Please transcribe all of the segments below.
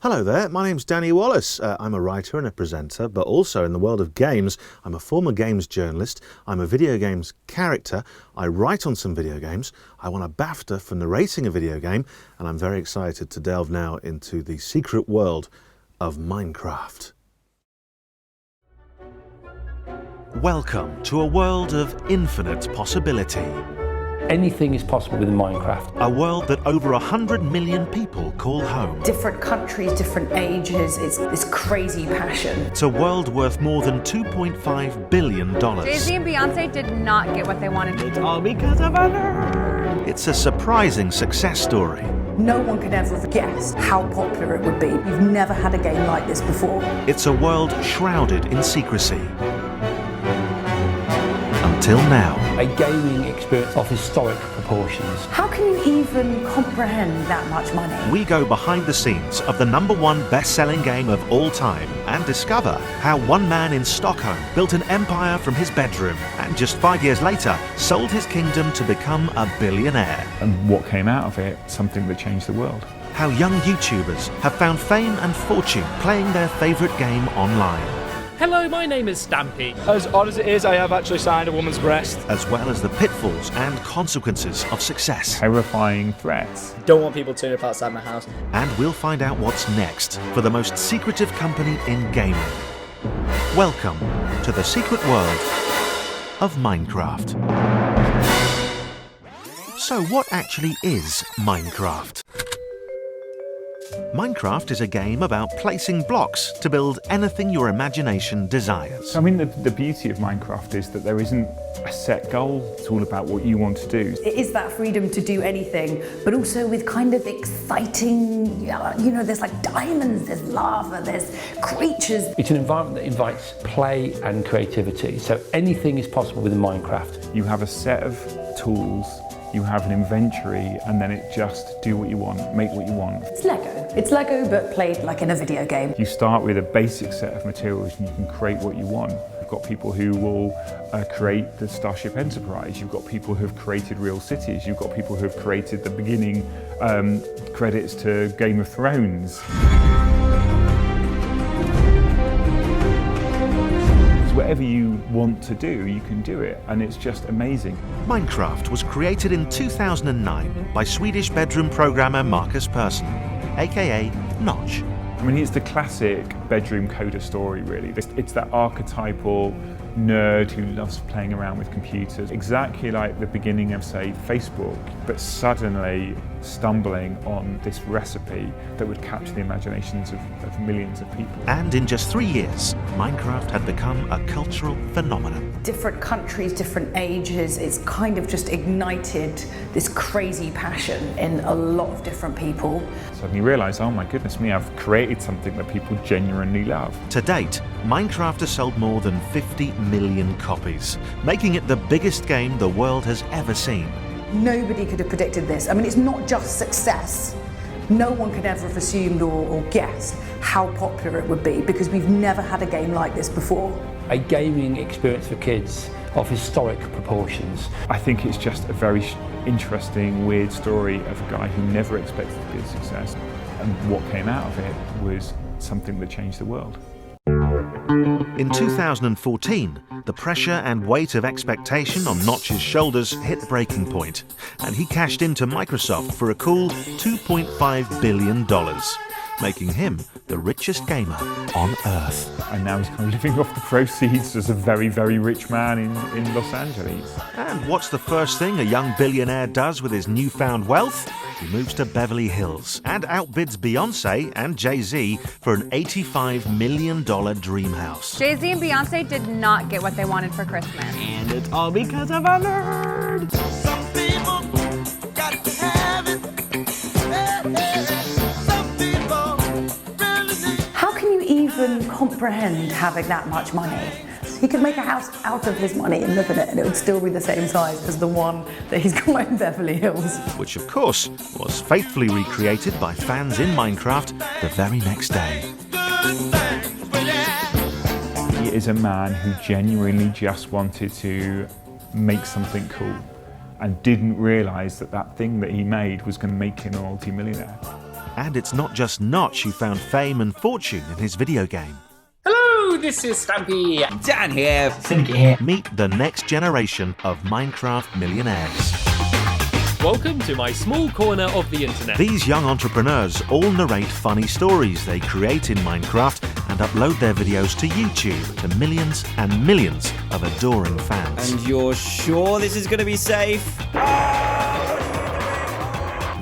Hello there, my name's Danny Wallace. I'm a writer and a presenter, but also in the world of games, I'm a former games journalist, I'm a video games character, I write on some video games, I won a BAFTA for narrating a video game, and I'm very excited to delve now into the secret world of Minecraft. Welcome to a world of infinite possibility. Anything is possible within Minecraft. A world that over 100 million people call home. Different countries, different ages, it's this crazy passion. It's a world worth more than $2.5 billion. Jay-Z and Beyonce did not get what they wanted. It's all because of a nerd. It's a surprising success story. No one could ever have guessed how popular it would be. We've never had a game like this before. It's a world shrouded in secrecy. Until now. A gaming experience of historic proportions. How can you even comprehend that much money? We go behind the scenes of the #1 best-selling game of all time and discover how one man in Stockholm built an empire from his bedroom and just 5 years later sold his kingdom to become a billionaire. And what came out of it, something that changed the world. How young YouTubers have found fame and fortune playing their favourite game online. Hello, my name is Stampy. As odd as it is, I have actually signed a woman's breast. As well as the pitfalls and consequences of success. Terrifying threats. Don't want people turning up outside my house. And we'll find out what's next for the most secretive company in gaming. Welcome to the secret world of Minecraft. So what actually is Minecraft? Minecraft is a game about placing blocks to build anything your imagination desires. I mean, the beauty of Minecraft is that there isn't a set goal. It's all about what you want to do. It is that freedom to do anything, but also with kind of exciting, there's like diamonds, there's lava, there's creatures. It's an environment that invites play and creativity. So anything is possible within Minecraft. You have a set of tools, you have an inventory, and then it just do what you want, make what you want. It's Lego. It's Lego, but played like in a video game. You start with a basic set of materials and you can create what you want. You've got people who will create the Starship Enterprise. You've got people who have created real cities. You've got people who have created the beginning credits to Game of Thrones. Whatever you want to do, you can do it, and it's just amazing. Minecraft was created in 2009 by Swedish bedroom programmer Marcus Persson, aka Notch. I mean, it's the classic bedroom coder story, really. It's that archetypal nerd who loves playing around with computers. Exactly like the beginning of, say, Facebook, but suddenly stumbling on this recipe that would capture the imaginations of millions of people. And in just 3 years, Minecraft had become a cultural phenomenon. Different countries, different ages, it's kind of just ignited this crazy passion in a lot of different people. Suddenly realise, oh my goodness me, I've created something that people genuinely love. To date, Minecraft has sold more than 50 million copies, making it the biggest game the world has ever seen. Nobody could have predicted this. I mean, it's not just success. No one could ever have assumed or guessed how popular it would be, because we've never had a game like this before. A gaming experience for kids of historic proportions. I think it's just a very interesting, weird story of a guy who never expected to be a success, and what came out of it was something that changed the world. In 2014, the pressure and weight of expectation on Notch's shoulders hit breaking point, and he cashed into Microsoft for a cool $2.5 billion, making him the richest gamer on Earth. And now he's kind of living off the proceeds as a very, very rich man in Los Angeles. And what's the first thing a young billionaire does with his newfound wealth? He moves to Beverly Hills and outbids Beyonce and Jay-Z for an $85 million dream house. Jay-Z and Beyonce did not get what they wanted for Christmas. And it's all because of a nerd. Some people got to have it. Some people really need. How can you even comprehend having that much money? He could make a house out of his money and live in it, and it would still be the same size as the one that he's got in Beverly Hills. Which, of course, was faithfully recreated by fans in Minecraft the very next day. He is a man who genuinely just wanted to make something cool and didn't realise that that thing that he made was going to make him a multi-millionaire. And it's not just Notch who found fame and fortune in his video game. Hello, this is Stampy. Dan here. Syndicate here. Meet the next generation of Minecraft millionaires. Welcome to my small corner of the internet. These young entrepreneurs all narrate funny stories they create in Minecraft and upload their videos to YouTube to millions and millions of adoring fans. And you're sure this is going to be safe?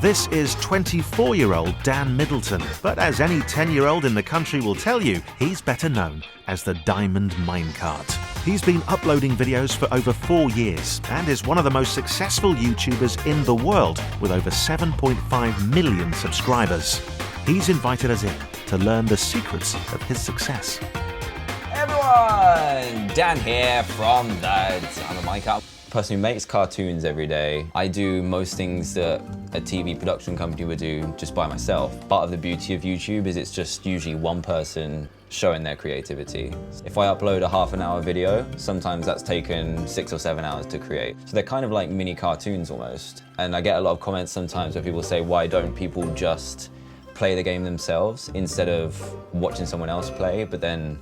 This is 24-year-old Dan Middleton, but as any 10-year-old in the country will tell you, he's better known as the Diamond Minecart. He's been uploading videos for over 4 years and is one of the most successful YouTubers in the world with over 7.5 million subscribers. He's invited us in to learn the secrets of his success. Hey everyone, Dan here from the Diamond Minecart. Person who makes cartoons every day. I do most things that a TV production company would do just by myself. Part of the beauty of YouTube is it's just usually one person showing their creativity. If I upload a half-an-hour video, sometimes that's taken 6 or 7 hours to create. So they're kind of like mini cartoons almost. And I get a lot of comments sometimes where people say, why don't people just play the game themselves instead of watching someone else play? But then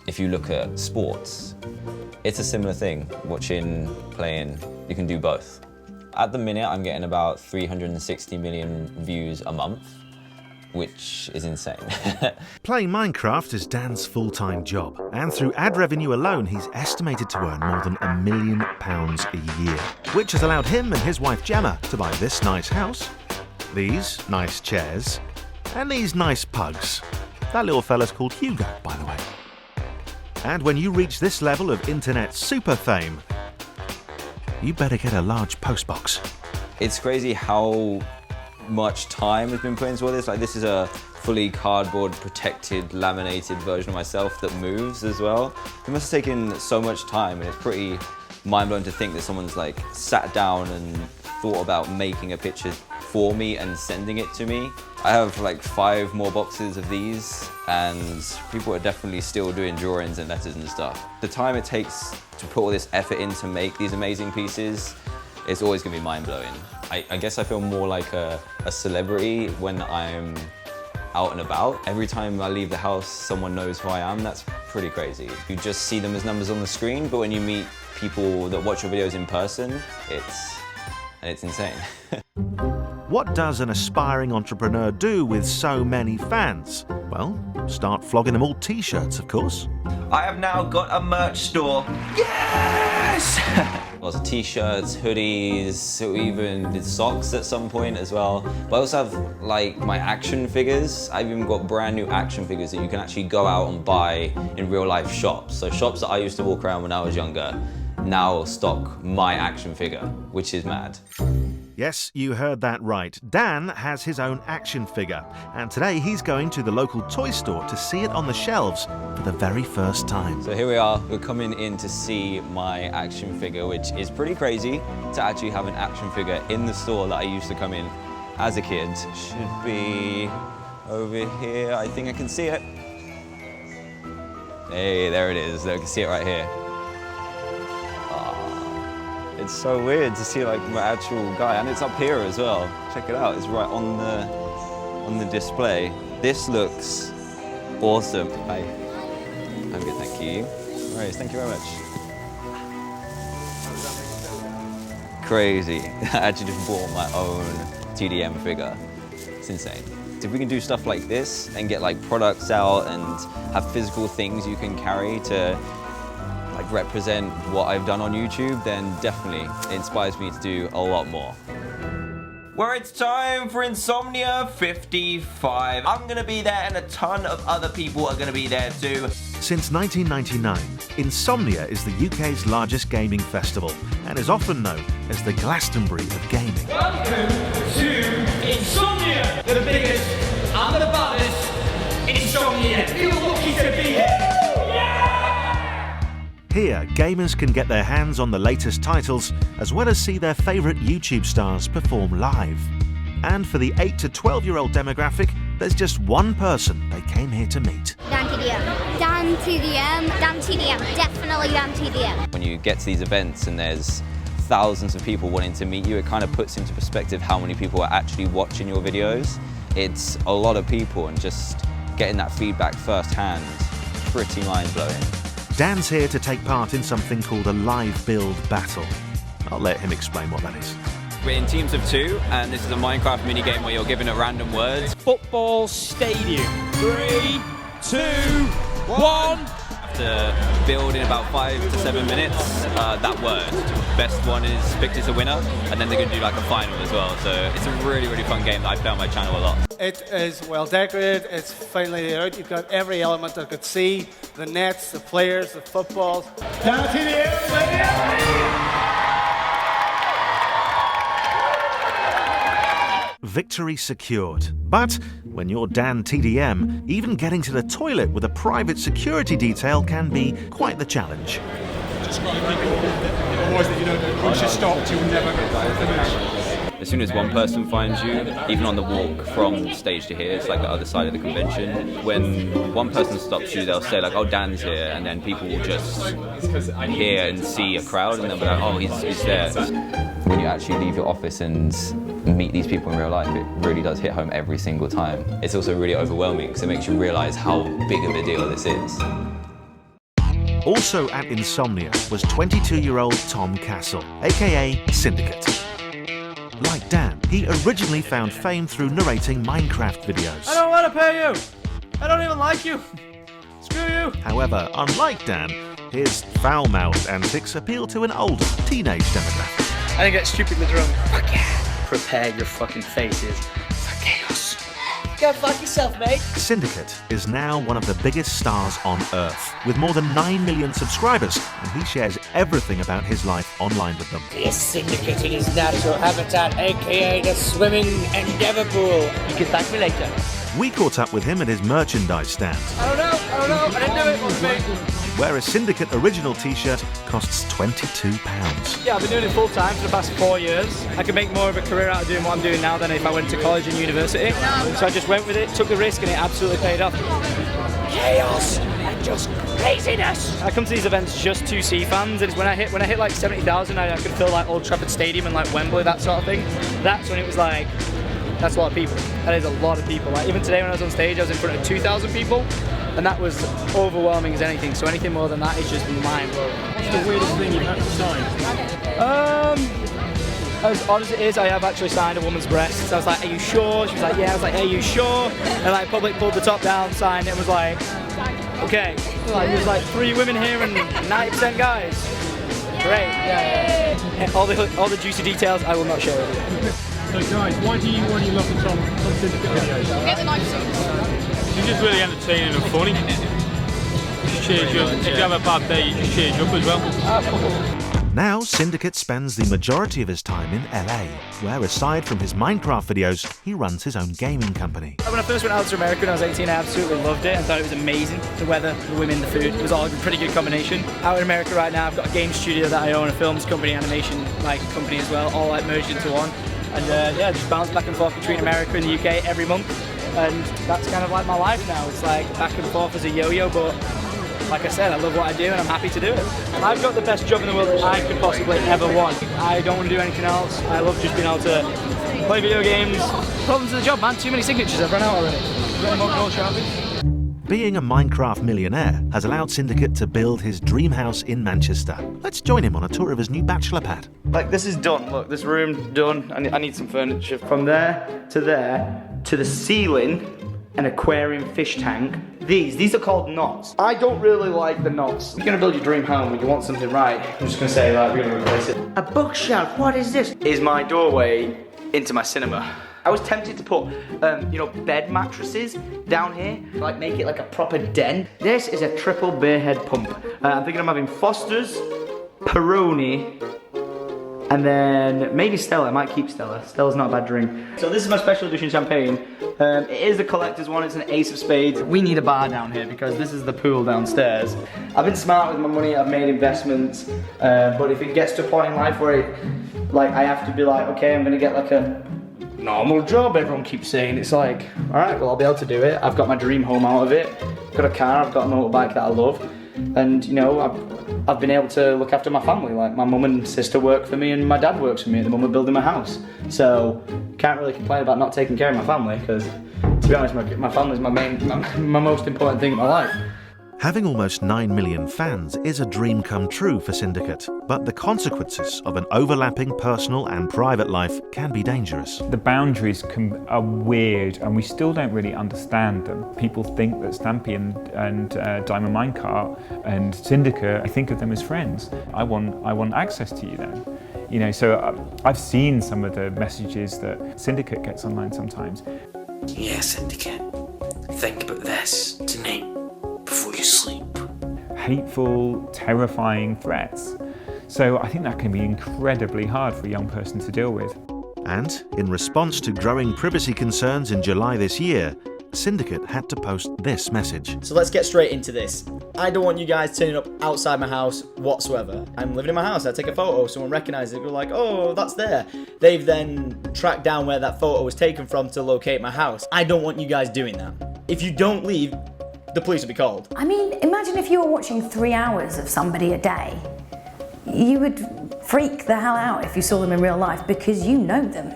if you look at sports, it's a similar thing. Watching, playing, you can do both. At the minute, I'm getting about 360 million views a month, which is insane. Playing Minecraft is Dan's full-time job, and through ad revenue alone, he's estimated to earn more than £1 million a year, which has allowed him and his wife Gemma to buy this nice house, these nice chairs, and these nice pugs. That little fella's called Hugo, by the way. And when you reach this level of internet super fame, you better get a large postbox. It's crazy how much time has been put into all this. Like, this is a fully cardboard protected laminated version of myself that moves as well. It must have taken so much time, and it's pretty mind-blowing to think that someone's like sat down and thought about making a picture for me and sending it to me. I have like 5 more boxes of these, and people are definitely still doing drawings and letters and stuff. The time it takes to put all this effort in to make these amazing pieces, it's always gonna be mind-blowing. I guess I feel more like a celebrity when I'm out and about. Every time I leave the house, someone knows who I am. That's pretty crazy. You just see them as numbers on the screen, but when you meet people that watch your videos in person, it's insane. What does an aspiring entrepreneur do with so many fans? Well, start flogging them all t-shirts, of course. I have now got a merch store. Yes! Lots of t-shirts, hoodies, we even did socks at some point as well. But I also have like my action figures. I've even got brand new action figures that you can actually go out and buy in real life shops. So shops that I used to walk around when I was younger now stock my action figure, which is mad. Yes, you heard that right. Dan has his own action figure, and today he's going to the local toy store to see it on the shelves for the very first time. So here we are, we're coming in to see my action figure, which is pretty crazy to actually have an action figure in the store that I used to come in as a kid. Should be over here, I think I can see it. Hey, there it is, I can see it right here. It's so weird to see like my actual guy, and it's up here as well. Check it out, it's right on the display. This looks awesome. Hi. I'm good, thank you. All right, thank you very much. Crazy. I actually just bought my own TDM figure. It's insane. If we can do stuff like this and get like products out and have physical things you can carry to like represent what I've done on YouTube, then definitely it inspires me to do a lot more. Where it's time for Insomnia 55. I'm gonna be there, and a ton of other people are gonna be there too. Since 1999, Insomnia is the UK's largest gaming festival and is often known as the Glastonbury of gaming. Welcome to Insomnia, the biggest and the baddest Insomnia. Feel lucky to be here. Here, gamers can get their hands on the latest titles, as well as see their favourite YouTube stars perform live. And for the 8 to 12-year-old demographic, there's just one person they came here to meet. DanTDM. DanTDM. DanTDM. Definitely DanTDM. When you get to these events and there's thousands of people wanting to meet you, it kind of puts into perspective how many people are actually watching your videos. it's a lot of people, and just getting that feedback firsthand, pretty mind-blowing. Dan's here to take part in something called a live build battle. I'll let him explain what that is. We're in teams of 2, and this is a Minecraft minigame where you're given it random words. Football stadium. 3, 2, 1. To build in about 5 to 7 minutes that word. Best one is picked as a winner, and then they're going to do like a final as well. So it's a really, really fun game that I play on my channel a lot. It is well decorated, it's finally laid out. You've got every element I could see, the nets, the players, the footballs. Victory secured. But when you're DanTDM, even getting to the toilet with a private security detail can be quite the challenge. Just got to keep it, otherwise once you stop, you'll never finish. As soon as one person finds you, even on the walk from stage to here, it's like the other side of the convention. When one person stops you, they'll say like, "Oh, Dan's here," and then people will just hear and see a crowd, and they'll be like, "Oh, he's there." When you actually leave your office and meet these people in real life, it really does hit home every single time. It's also really overwhelming because it makes you realise how big of a deal this is. Also at Insomnia was 22-year-old Tom Castle, aka Syndicate. Like Dan, he originally found fame through narrating Minecraft videos. I don't want to pay you. I don't even like you. Screw you. However, unlike Dan, his foul-mouthed antics appeal to an older teenage demographic. I think it's stupidly drunk. Fuck yeah. Prepare your fucking faces for chaos. Go fuck yourself, mate. Syndicate is now one of the biggest stars on Earth, with more than 9 million subscribers, and he shares everything about his life online with them. He is Syndicate in his natural habitat, aka the swimming endeavour pool. You can thank me later. We caught up with him at his merchandise stand. I don't know, I didn't do it, was me. Where a Syndicate original t-shirt costs £22. Yeah, I've been doing it full time for the past 4 years. I could make more of a career out of doing what I'm doing now than if I went to college and university. So I just went with it, took the risk, and it absolutely paid off. Chaos and just craziness. I come to these events just to see fans, and it's when I hit like 70,000, I could fill like Old Trafford Stadium and like Wembley, that sort of thing. That's when it was like, that's a lot of people. That is a lot of people. Like even today when I was on stage, I was in front of 2,000 people. And that was overwhelming as anything, so anything more than that is just mind-blowing. What's the weirdest thing you've had to sign? As odd as it is, I have actually signed a woman's breast. So I was like, "Are you sure?" She was like, "Yeah." I was like, "Are you sure?" And like, public pulled the top down, signed it, and was like, "Okay." Like, there's like 3 women here and 90% guys. Great. Yeah. All the juicy details I will not share with you. So guys, why do you love the Tom Syndicate videos? Get the knife suits. It's just really entertaining and funny. Just cheers you up. If you have a bad day, it just cheers you up as well. Now, Syndicate spends the majority of his time in LA, where aside from his Minecraft videos, he runs his own gaming company. When I first went out to America when I was 18, I absolutely loved it and thought it was amazing. The weather, the women, the food, it was all a pretty good combination. Out in America right now, I've got a game studio that I own, a films company, animation company as well, all like merged into one. And yeah, just bounce back and forth between America and the UK every month. And that's kind of like my life now. It's like back and forth as a yo-yo, but like I said, I love what I do and I'm happy to do it. I've got the best job in the world that I could possibly ever want. I don't want to do anything else. I love just being able to play video games. Problems with the job, man. Too many signatures. I've run out already. You got any more gold sharpies? Being a Minecraft millionaire has allowed Syndicate to build his dream house in Manchester. Let's join him on a tour of his new bachelor pad. Like, this is done. Look, this room done. I need some furniture. From there to the ceiling, an aquarium fish tank. These are called knots. I don't really like the knots. If you're gonna build your dream home and you want something right, I'm just gonna say, right, we're gonna replace it. A bookshelf, what is this? Is my doorway into my cinema. I was tempted to put, bed mattresses down here, like make it like a proper den. This is a triple beer head pump. I'm thinking I'm having Foster's, Peroni, and then maybe Stella. I might keep Stella. Stella's not a bad drink. So this is my special edition champagne. It is a collector's one. It's an ace of spades. We need a bar down here because this is the pool downstairs. I've been smart with my money. I've made investments. But if it gets to a point in life where I have to be like, okay, I'm gonna get like a normal job, everyone keeps saying. It's like, all right, well, I'll be able to do it. I've got my dream home out of it. I've got a car. I've got a motorbike that I love. And, I've been able to look after my family. Like my mum and sister work for me and my dad works for me at the moment building my house. So can't really complain about not taking care of my family because, to be honest, my family's my most important thing in my life. Having almost 9 million fans is a dream come true for Syndicate, but the consequences of an overlapping personal and private life can be dangerous. The boundaries are weird and we still don't really understand them. People think that Stampy and Diamond Minecart and Syndicate, I think of them as friends. I want access to you then. You know, so I've seen some of the messages that Syndicate gets online sometimes. Yeah, Syndicate, think about this tonight before you sleep. Hateful, terrifying threats. So I think that can be incredibly hard for a young person to deal with. And in response to growing privacy concerns in July this year, Syndicate had to post this message. So let's get straight into this. I don't want you guys turning up outside my house whatsoever. I'm living in my house, I take a photo, someone recognises it, go like, oh, that's there. They've then tracked down where that photo was taken from to locate my house. I don't want you guys doing that. If you don't leave, the police will be called. I mean, imagine if you were watching 3 hours of somebody a day. You would freak the hell out if you saw them in real life because you know them.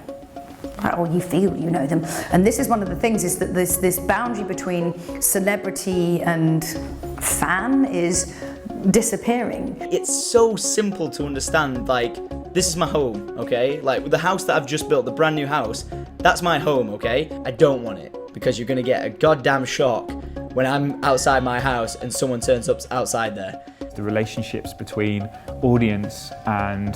Or you feel you know them. And this is one of the things, is that this boundary between celebrity and fan is disappearing. It's so simple to understand, like, this is my home, okay? Like, the house that I've just built, the brand new house, that's my home, okay? I don't want it, because you're gonna get a goddamn shock when I'm outside my house and someone turns up outside there. The relationships between audience and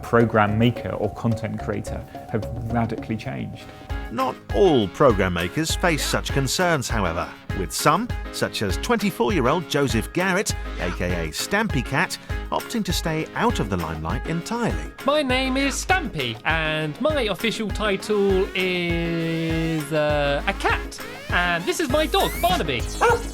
program maker or content creator have radically changed. Not all program makers face such concerns, however, with some, such as 24-year-old Joseph Garrett, aka Stampy Cat, opting to stay out of the limelight entirely. My name is Stampy, and my official title is a cat. And this is my dog, Barnaby.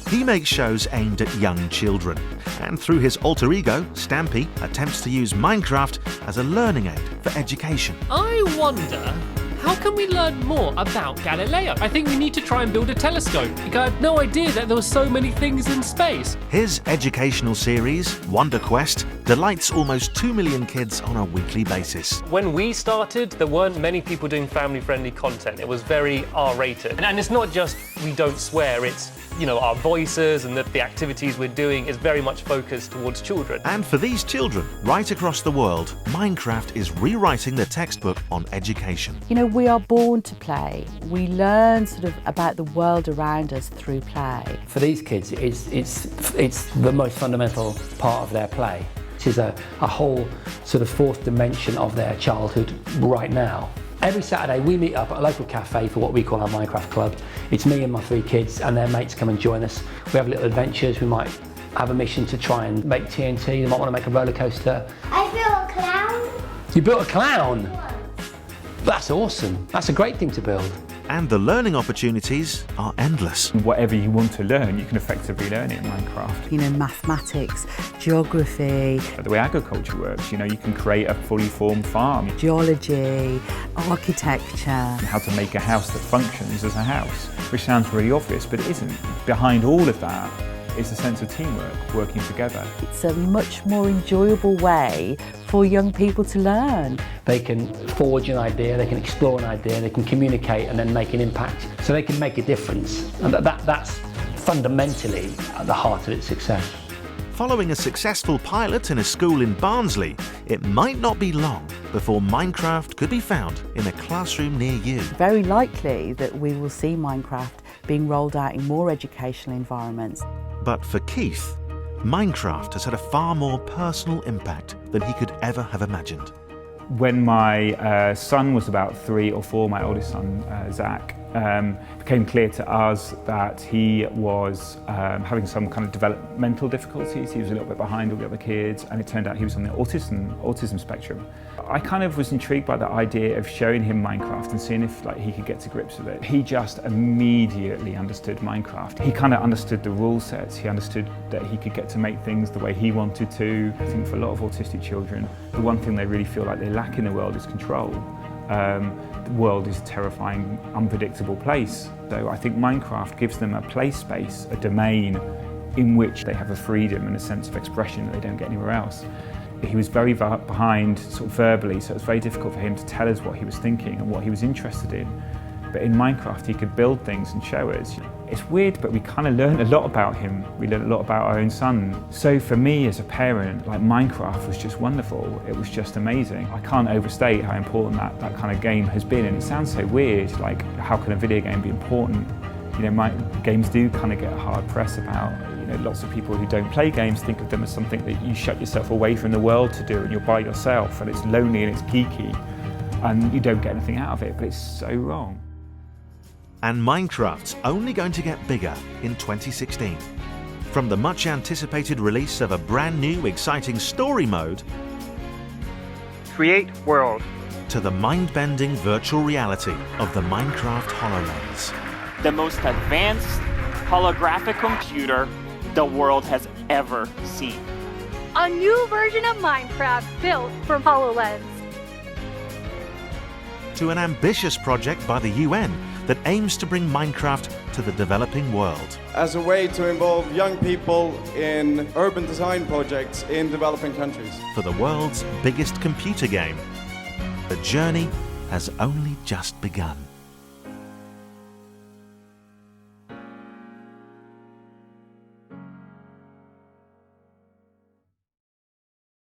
He makes shows aimed at young children, and through his alter ego, Stampy attempts to use Minecraft as a learning aid for education. I wonder, how can we learn more about Galileo? I think we need to try and build a telescope. I had no idea that there were so many things in space. His educational series, Wonder Quest, delights almost 2 million kids on a weekly basis. When we started, there weren't many people doing family-friendly content. It was very R-rated. And it's not just we don't swear, it's, you know, our voices and the activities we're doing is very much focused towards children. And for these children, right across the world, Minecraft is rewriting the textbook on education. You know, we are born to play. We learn sort of about the world around us through play. For these kids, it's the most fundamental part of their play. It is a whole sort of fourth dimension of their childhood right now. Every Saturday we meet up at a local cafe for what we call our Minecraft club. It's me and my 3 kids and their mates come and join us. We have little adventures. We might have a mission to try and make TNT. They might want to make a roller coaster. I built a clown. You built a clown? That's awesome. That's a great thing to build. And the learning opportunities are endless. Whatever you want to learn, you can effectively learn it in Minecraft. You know, mathematics, geography. The way agriculture works, you know, you can create a fully formed farm. Geology, architecture. How to make a house that functions as a house, which sounds really obvious, but it isn't. Behind all of that is a sense of teamwork, working together. It's a much more enjoyable way for young people to learn. They can forge an idea, they can explore an idea, they can communicate and then make an impact. So they can make a difference. And that's fundamentally at the heart of its success. Following a successful pilot in a school in Barnsley, it might not be long before Minecraft could be found in a classroom near you. Very likely that we will see Minecraft being rolled out in more educational environments. But for Keith, Minecraft has had a far more personal impact than he could ever have imagined. When my son was about 3 or 4, my oldest son, Zach, became clear to us that he was having some kind of developmental difficulties. He was a little bit behind all the other kids, and it turned out he was on the autism spectrum. I kind of was intrigued by the idea of showing him Minecraft and seeing if he could get to grips with it. He just immediately understood Minecraft. He kind of understood the rule sets. He understood that he could get to make things the way he wanted to. I think for a lot of autistic children, the one thing they really feel like they lack in the world is control. The world is a terrifying, unpredictable place. So I think Minecraft gives them a play space, a domain in which they have a freedom and a sense of expression that they don't get anywhere else. He was very behind sort of verbally, so it was very difficult for him to tell us what he was thinking and what he was interested in. But in Minecraft, he could build things and show us. It's weird, but we kind of learned a lot about him. We learned a lot about our own son. So for me as a parent, like Minecraft was just wonderful. It was just amazing. I can't overstate how important that kind of game has been. And it sounds so weird, like how can a video game be important? You know, games do kind of get a hard press about, you know, lots of people who don't play games think of them as something that you shut yourself away from the world to do and you're by yourself and it's lonely and it's geeky and you don't get anything out of it, but it's so wrong. And Minecraft's only going to get bigger in 2016. From the much anticipated release of a brand new exciting story mode, Create World, to the mind-bending virtual reality of the Minecraft HoloLens. the most advanced holographic computer the world has ever seen. A new version of Minecraft built from HoloLens. To an ambitious project by the UN that aims to bring Minecraft to the developing world. As a way to involve young people in urban design projects in developing countries. For the world's biggest computer game, the journey has only just begun.